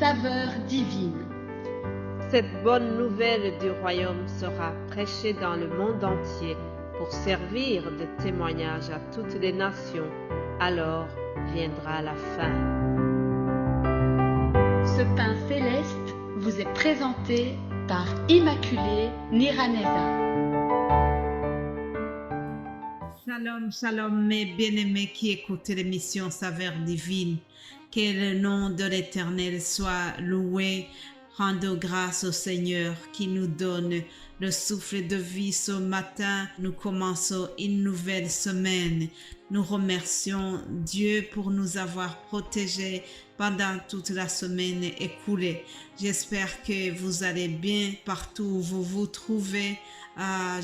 saveur divine. Cette bonne nouvelle du royaume sera prêchée dans le monde entier pour servir de témoignage à toutes les nations. Alors viendra la fin. Ce pain céleste vous est présenté par Immaculée Niraneza. Shalom, shalom, mes bien-aimés qui écoutent l'émission Saveur Divine. Que le nom de l'Éternel soit loué. Rendons grâce au Seigneur qui nous donne le souffle de vie ce matin. Nous commençons une nouvelle semaine. Nous remercions Dieu pour nous avoir protégés pendant toute la semaine écoulée. J'espère que vous allez bien partout où vous vous trouvez.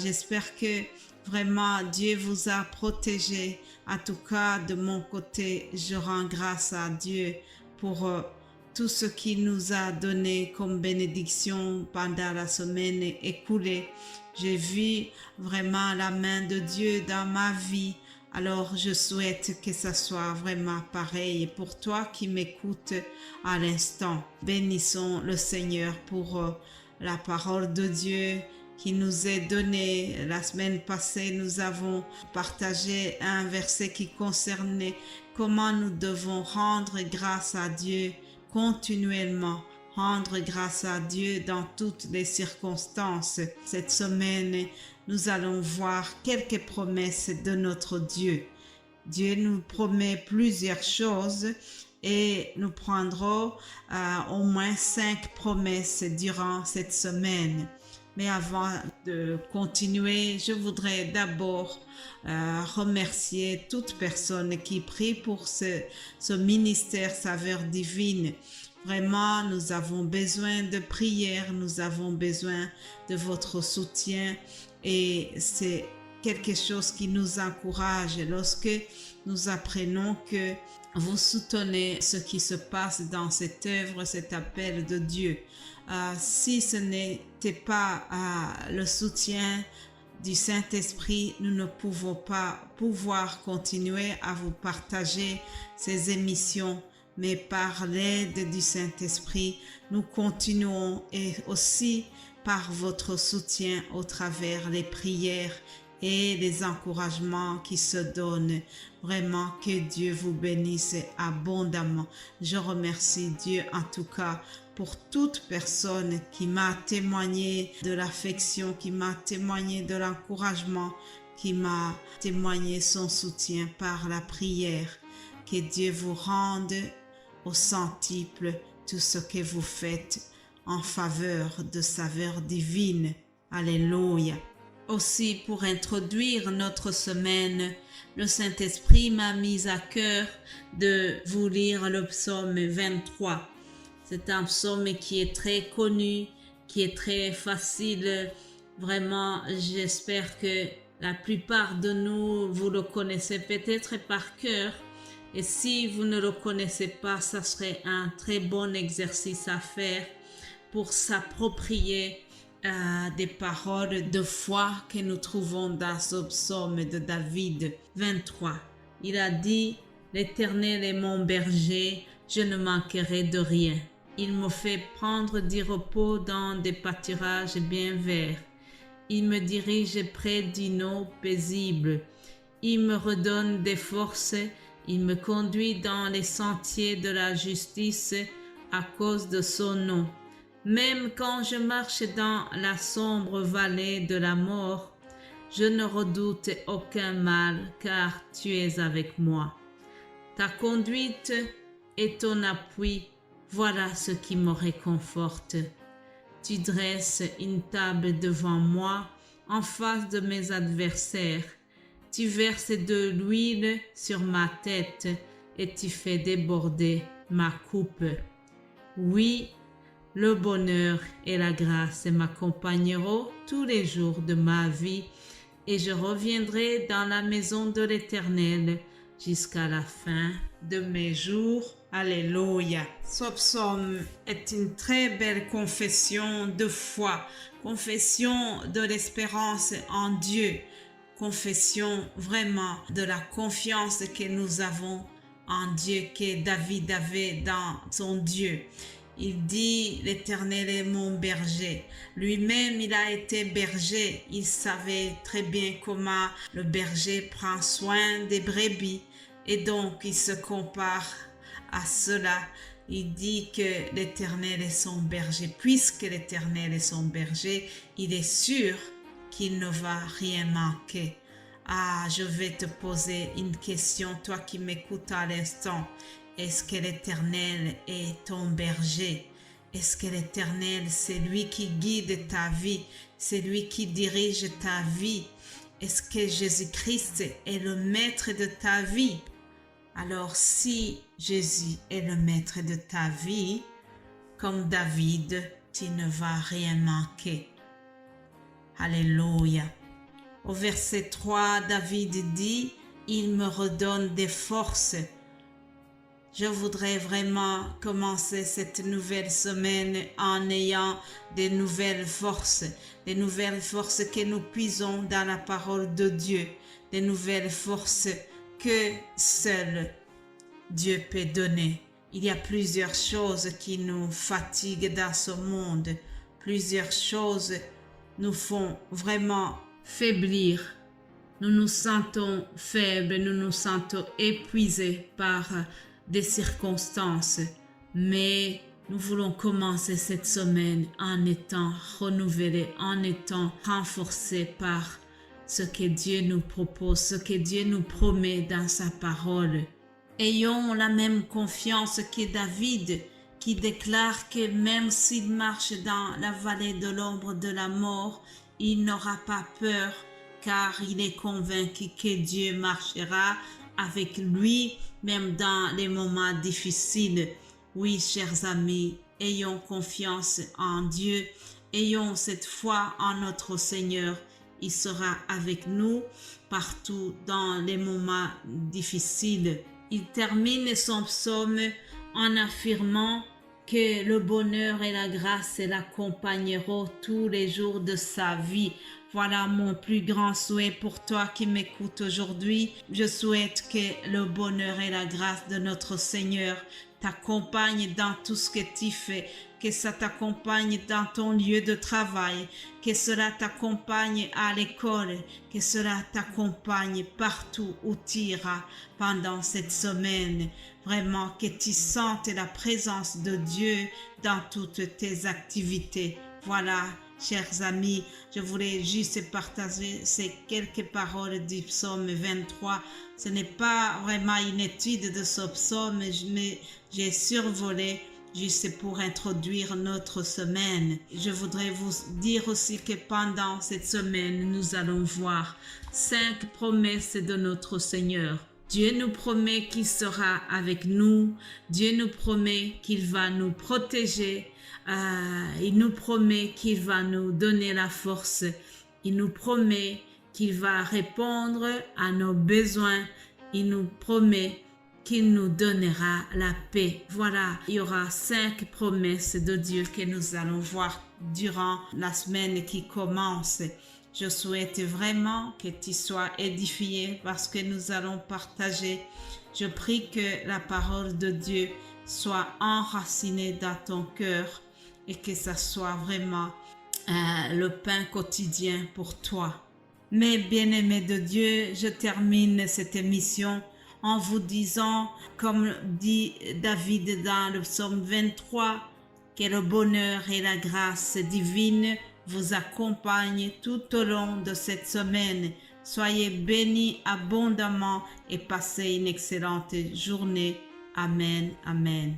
J'espère que vraiment Dieu vous a protégés. En tout cas, de mon côté, je rends grâce à Dieu pour tout ce qu'il nous a donné comme bénédiction pendant la semaine écoulée. J'ai vu vraiment la main de Dieu dans ma vie. Alors, je souhaite que ça soit vraiment pareil pour toi qui m'écoutes à l'instant. Bénissons le Seigneur pour la parole de Dieu qui nous est donnée. La semaine passée, nous avons partagé un verset qui concernait comment nous devons rendre grâce à Dieu continuellement, rendre grâce à Dieu dans toutes les circonstances. Cette semaine, nous allons voir quelques promesses de notre Dieu. Dieu nous promet plusieurs choses et nous prendrons au moins 5 promesses durant cette semaine. Mais avant de continuer, je voudrais d'abord remercier toute personne qui prie pour ce ministère Saveur Divine. Vraiment, nous avons besoin de prière, nous avons besoin de votre soutien et c'est quelque chose qui nous encourage lorsque nous apprenons que vous soutenez ce qui se passe dans cette œuvre, cet appel de Dieu. Si ce n'était pas le soutien du Saint-Esprit, nous ne pouvons pas pouvoir continuer à vous partager ces émissions. Mais par l'aide du Saint-Esprit, nous continuons et aussi par votre soutien au travers les prières et les encouragements qui se donnent. Vraiment que Dieu vous bénisse abondamment. Je remercie Dieu en tout cas pour toute personne qui m'a témoigné de l'affection, qui m'a témoigné de l'encouragement, qui m'a témoigné son soutien par la prière. Que Dieu vous rende au centuple tout ce que vous faites en faveur de saveur divine. Alléluia. Aussi, pour introduire notre semaine, le Saint-Esprit m'a mis à cœur de vous lire le psaume 23. C'est un psaume qui est très connu, qui est très facile. Vraiment, j'espère que la plupart de nous, vous le connaissez peut-être par cœur. Et si vous ne le connaissez pas, ça serait un très bon exercice à faire pour s'approprier des paroles de foi que nous trouvons dans ce psaume de David 23. Il a dit « L'Éternel est mon berger, je ne manquerai de rien. Il me fait prendre du repos dans des pâturages bien verts. Il me dirige près d'une eau paisible. Il me redonne des forces. Il me conduit dans les sentiers de la justice à cause de son nom. Même quand je marche dans la sombre vallée de la mort, je ne redoute aucun mal, car tu es avec moi. Ta conduite et ton appui, voilà ce qui me réconforte. Tu dresses une table devant moi, en face de mes adversaires. Tu verses de l'huile sur ma tête et tu fais déborder ma coupe. Oui, le bonheur et la grâce m'accompagneront tous les jours de ma vie et je reviendrai dans la maison de l'Éternel jusqu'à la fin de mes jours. Alléluia. Ce psaume est une très belle confession de foi, confession de l'espérance en Dieu, confession vraiment de la confiance que nous avons en Dieu, que David avait dans son Dieu. Il dit, l'Éternel est mon berger. Lui-même, il a été berger. Il savait très bien comment le berger prend soin des brebis. Et donc, il se compare à cela. Il dit que l'Éternel est son berger. Puisque l'Éternel est son berger, il est sûr qu'il ne va rien manquer. Ah, je vais te poser une question, toi qui m'écoutes à l'instant. Est-ce que l'Éternel est ton berger? Est-ce que l'Éternel, c'est lui qui guide ta vie? C'est lui qui dirige ta vie? Est-ce que Jésus-Christ est le maître de ta vie? Alors, si Jésus est le maître de ta vie, comme David, tu ne vas rien manquer. Alléluia. Au verset 3, David dit, « Il me redonne des forces. » Je voudrais vraiment commencer cette nouvelle semaine en ayant des nouvelles forces que nous puisons dans la parole de Dieu, des nouvelles forces que seul Dieu peut donner. Il y a plusieurs choses qui nous fatiguent dans ce monde, plusieurs choses nous font vraiment faiblir. Nous nous sentons faibles, nous nous sentons épuisés par des circonstances, mais nous voulons commencer cette semaine en étant renouvelés, en étant renforcés par ce que Dieu nous propose, ce que Dieu nous promet dans sa parole. Ayons la même confiance que David, qui déclare que même s'il marche dans la vallée de l'ombre de la mort, il n'aura pas peur, car il est convaincu que Dieu marchera avec lui, même dans les moments difficiles. Oui, chers amis, ayons confiance en Dieu, ayons cette foi en notre Seigneur. Il sera avec nous partout dans les moments difficiles. Il termine son psaume en affirmant que le bonheur et la grâce l'accompagneront tous les jours de sa vie. Voilà mon plus grand souhait pour toi qui m'écoutes aujourd'hui. Je souhaite que le bonheur et la grâce de notre Seigneur t'accompagnent dans tout ce que tu fais, que ça t'accompagne dans ton lieu de travail, que cela t'accompagne à l'école, que cela t'accompagne partout où tu iras pendant cette semaine. Vraiment que tu sentes la présence de Dieu dans toutes tes activités. Voilà, chers amis, je voulais juste partager ces quelques paroles du psaume 23. Ce n'est pas vraiment une étude de ce psaume, mais j'ai survolé juste pour introduire notre semaine. Je voudrais vous dire aussi que pendant cette semaine, nous allons voir 5 promesses de notre Seigneur. Dieu nous promet qu'il sera avec nous. Dieu nous promet qu'il va nous protéger. Il nous promet qu'il va nous donner la force. Il nous promet qu'il va répondre à nos besoins. Il nous promet qu'il nous donnera la paix. Voilà, il y aura 5 promesses de Dieu que nous allons voir durant la semaine qui commence. Je souhaite vraiment que tu sois édifié parce que nous allons partager. Je prie que la parole de Dieu soit enracinée dans ton cœur et que ça soit vraiment le pain quotidien pour toi. Mes bien-aimés de Dieu, je termine cette émission en vous disant, comme dit David dans le psaume 23, que le bonheur et la grâce divine vous accompagnent tout au long de cette semaine. Soyez bénis abondamment et passez une excellente journée. Amen. Amen.